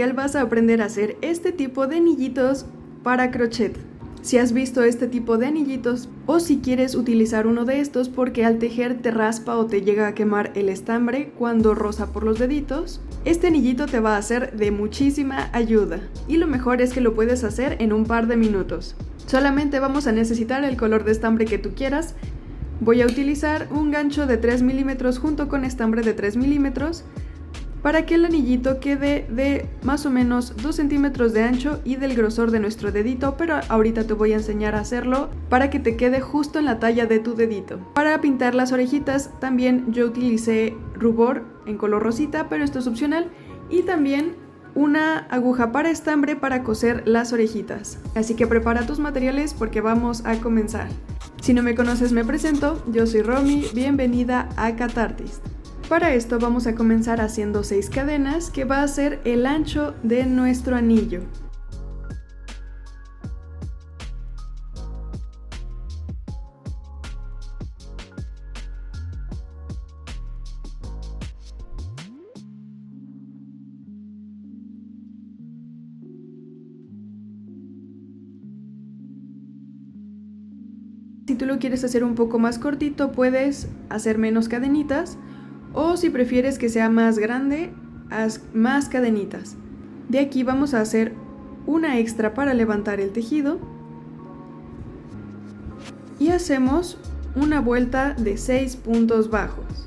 tutorial vas a aprender a hacer este tipo de anillitos para crochet. Si has visto este tipo de anillitos o si quieres utilizar uno de estos porque al tejer te raspa o te llega a quemar el estambre cuando roza por los deditos, este anillito te va a ser de muchísima ayuda y lo mejor es que lo puedes hacer en un par de minutos. Solamente vamos a necesitar el color de estambre que tú quieras. Voy a utilizar un gancho de 3 milímetros junto con estambre de 3 milímetros para que el anillito quede de más o menos 2 centímetros de ancho y del grosor de nuestro dedito, pero ahorita te voy a enseñar a hacerlo para que te quede justo en la talla de tu dedito. Para pintar las orejitas también yo utilicé rubor en color rosita, pero esto es opcional, y también una aguja para estambre para coser las orejitas. Así que prepara tus materiales porque vamos a comenzar. Si no me conoces, me presento, yo soy Romy, bienvenida a Catartist. Para esto vamos a comenzar haciendo 6 cadenas, que va a ser el ancho de nuestro anillo. Si tú lo quieres hacer un poco más cortito, puedes hacer menos cadenitas, o si prefieres que sea más grande, haz más cadenitas. De aquí vamos a hacer una extra para levantar el tejido y hacemos una vuelta de 6 puntos bajos.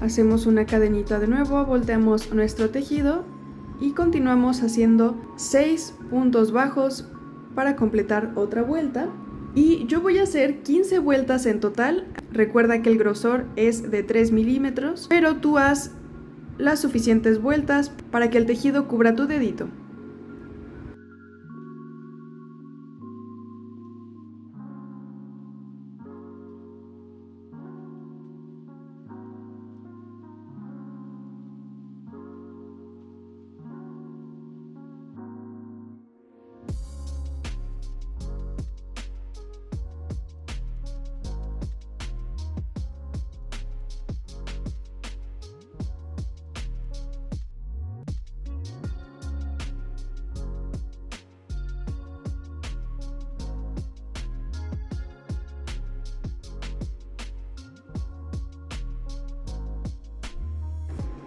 Hacemos una cadenita de nuevo, volteamos nuestro tejido y continuamos haciendo 6 puntos bajos para completar otra vuelta. Y yo voy a hacer 15 vueltas en total. Recuerda que el grosor es de 3 milímetros, pero tú haz las suficientes vueltas para que el tejido cubra tu dedito.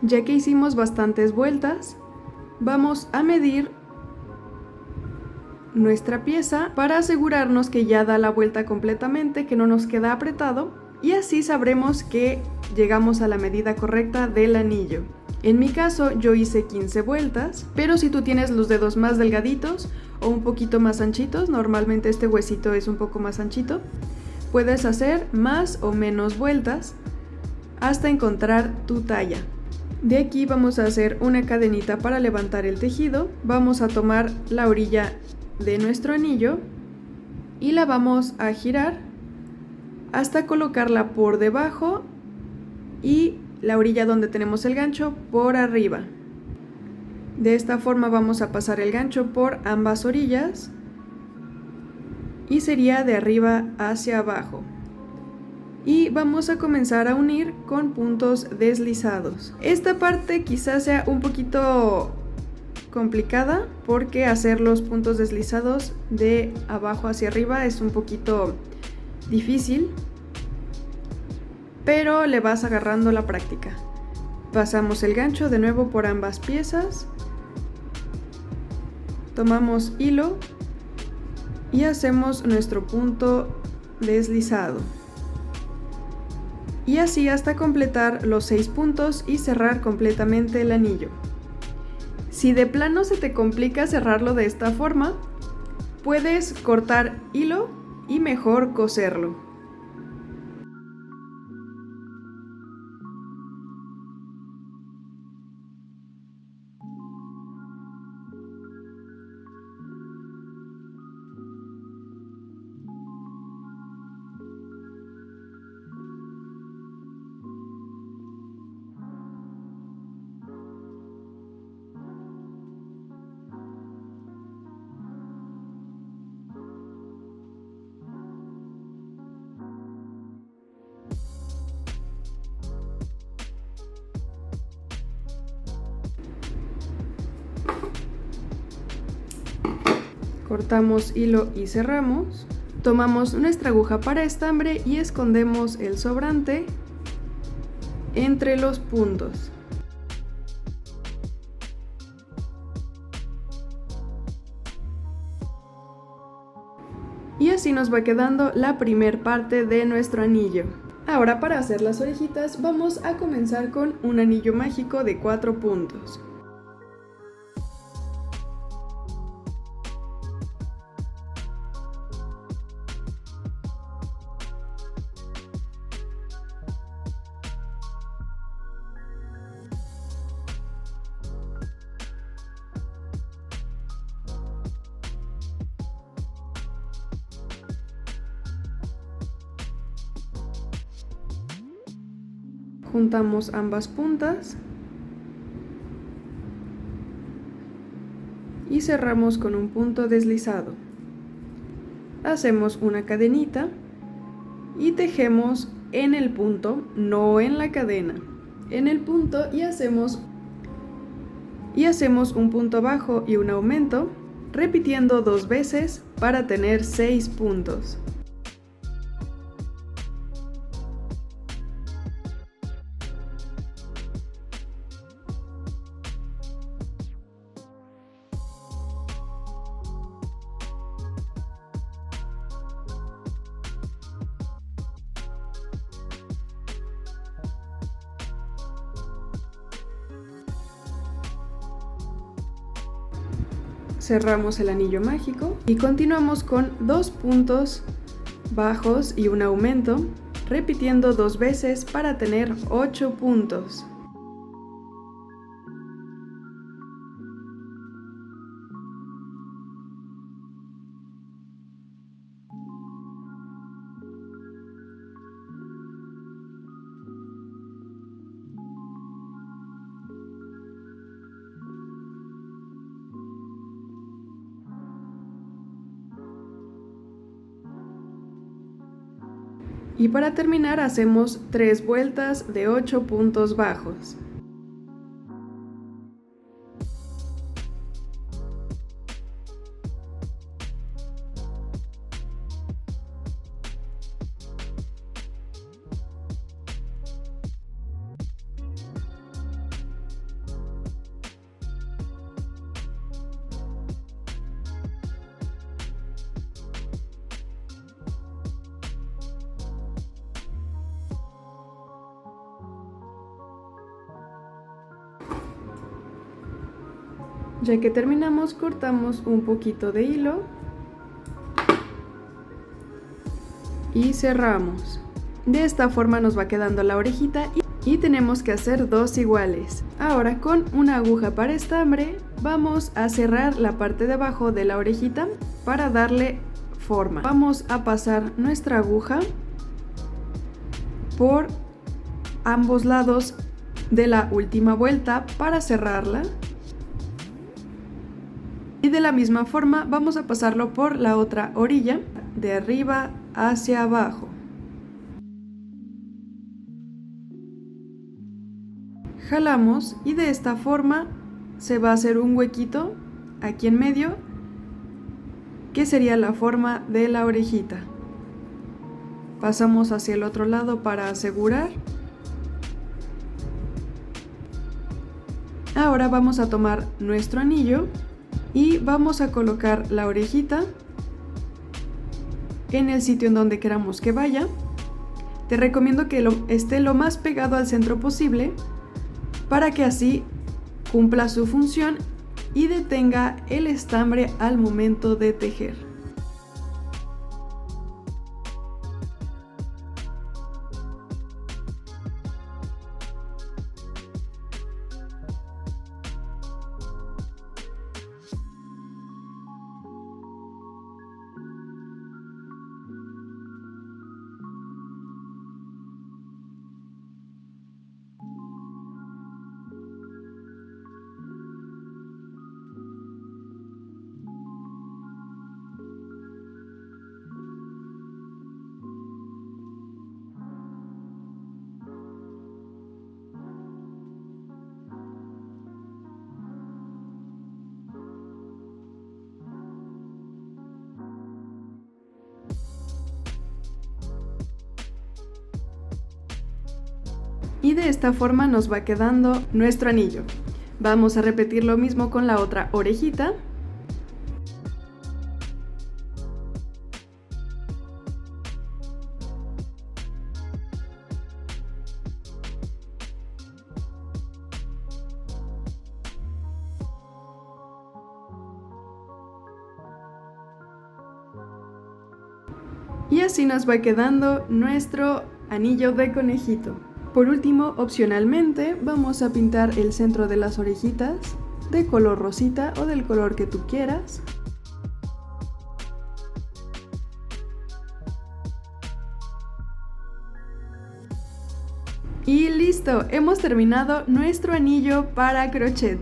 Ya que hicimos bastantes vueltas, vamos a medir nuestra pieza para asegurarnos que ya da la vuelta completamente, que no nos queda apretado, y así sabremos que llegamos a la medida correcta del anillo. En mi caso yo hice 15 vueltas, pero si tú tienes los dedos más delgaditos o un poquito más anchitos, normalmente este huesito es un poco más anchito, puedes hacer más o menos vueltas hasta encontrar tu talla. De aquí vamos a hacer una cadenita para levantar el tejido. Vamos a tomar la orilla de nuestro anillo y la vamos a girar hasta colocarla por debajo y la orilla donde tenemos el gancho por arriba. De esta forma vamos a pasar el gancho por ambas orillas y sería de arriba hacia abajo. Y vamos a comenzar a unir con puntos deslizados. Esta parte quizás sea un poquito complicada porque hacer los puntos deslizados de abajo hacia arriba es un poquito difícil, pero le vas agarrando la práctica. Pasamos el gancho de nuevo por ambas piezas, tomamos hilo y hacemos nuestro punto deslizado. Y así hasta completar los 6 puntos y cerrar completamente el anillo. Si de plano se te complica cerrarlo de esta forma, puedes cortar hilo y mejor coserlo. Cortamos hilo y cerramos. Tomamos nuestra aguja para estambre y escondemos el sobrante entre los puntos. Y así nos va quedando la primer parte de nuestro anillo. Ahora, para hacer las orejitas vamos a comenzar con un anillo mágico de 4 puntos. Juntamos ambas puntas y cerramos con un punto deslizado. Hacemos una cadenita y tejemos en el punto, no en la cadena, en el punto, y hacemos un punto bajo y un aumento, repitiendo 2 veces para tener 6 puntos. Cerramos el anillo mágico y continuamos con 2 puntos bajos y un aumento, repitiendo 2 veces para tener 8 puntos. Y para terminar hacemos 3 vueltas de 8 puntos bajos. Ya que terminamos, cortamos un poquito de hilo y cerramos. De esta forma nos va quedando la orejita y tenemos que hacer 2 iguales. Ahora, con una aguja para estambre vamos a cerrar la parte de abajo de la orejita para darle forma. Vamos a pasar nuestra aguja por ambos lados de la última vuelta para cerrarla. Y de la misma forma vamos a pasarlo por la otra orilla, de arriba hacia abajo. Jalamos y de esta forma se va a hacer un huequito aquí en medio, que sería la forma de la orejita. Pasamos hacia el otro lado para asegurar. Ahora vamos a tomar nuestro anillo y vamos a colocar la orejita en el sitio en donde queramos que vaya. Te recomiendo que esté lo más pegado al centro posible para que así cumpla su función y detenga el estambre al momento de tejer. Y de esta forma nos va quedando nuestro anillo. Vamos a repetir lo mismo con la otra orejita. Y así nos va quedando nuestro anillo de conejito. Por último, opcionalmente, vamos a pintar el centro de las orejitas de color rosita o del color que tú quieras. Y listo, hemos terminado nuestro anillo para crochet.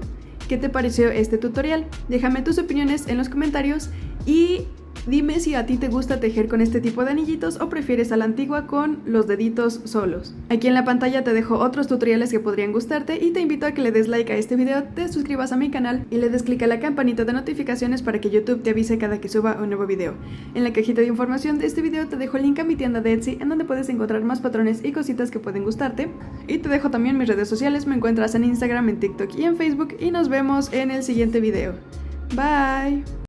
¿Qué te pareció este tutorial? Déjame tus opiniones en los comentarios y dime si a ti te gusta tejer con este tipo de anillitos o prefieres a la antigua con los deditos solos. Aquí en la pantalla te dejo otros tutoriales que podrían gustarte y te invito a que le des like a este video, te suscribas a mi canal y le des clic a la campanita de notificaciones para que YouTube te avise cada que suba un nuevo video. En la cajita de información de este video te dejo el link a mi tienda de Etsy en donde puedes encontrar más patrones y cositas que pueden gustarte. Y te dejo también mis redes sociales, me encuentras en Instagram, en TikTok y en Facebook y nos vemos en el siguiente video. Bye.